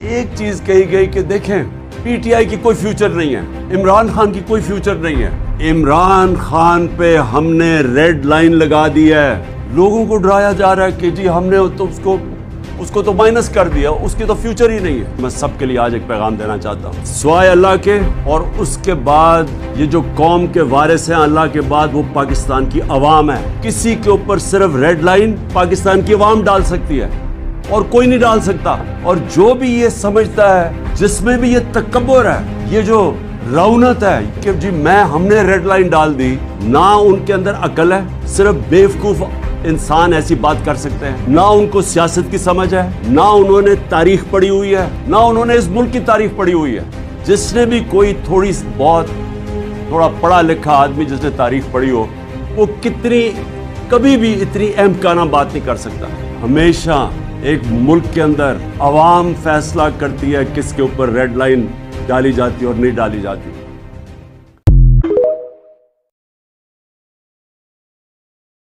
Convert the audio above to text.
ایک چیز کہی گئی کہ دیکھیں پی ٹی آئی کی کوئی فیوچر نہیں ہے، عمران خان کی کوئی فیوچر نہیں ہے۔ عمران خان پہ ہم نے ریڈ لائن لگا دی ہے، لوگوں کو ڈرایا جا رہا ہے کہ جی ہم نے تو اس کو تو مائنس کر دیا، اس کی تو فیوچر ہی نہیں ہے۔ میں سب کے لیے آج ایک پیغام دینا چاہتا ہوں، سوائے اللہ کے اور اس کے بعد یہ جو قوم کے وارث ہیں اللہ کے بعد، وہ پاکستان کی عوام ہے۔ کسی کے اوپر صرف ریڈ لائن پاکستان کی عوام ڈال سکتی ہے اور کوئی نہیں ڈال سکتا۔ اور جو بھی یہ سمجھتا ہے، جس میں بھی یہ تکبر ہے، یہ جو رونت ہے کہ جی ہم نے ریڈ لائن ڈال دی، نہ ان کے اندر عقل ہے، صرف بیوقوف انسان ایسی بات کر سکتے ہیں، نہ ان کو سیاست کی سمجھ ہے، نہ انہوں نے تاریخ پڑھی ہوئی ہے، نہ انہوں نے اس ملک کی تاریخ پڑھی ہوئی ہے۔ جس نے بھی کوئی تھوڑا پڑھا لکھا آدمی جس نے تاریخ پڑھی ہو، وہ کبھی بھی اتنی اہم کانہ بات نہیں کر سکتا۔ ہمیشہ ایک ملک کے اندر عوام فیصلہ کرتی ہے کس کے اوپر ریڈ لائن ڈالی جاتی ہے اور نہیں ڈالی جاتی۔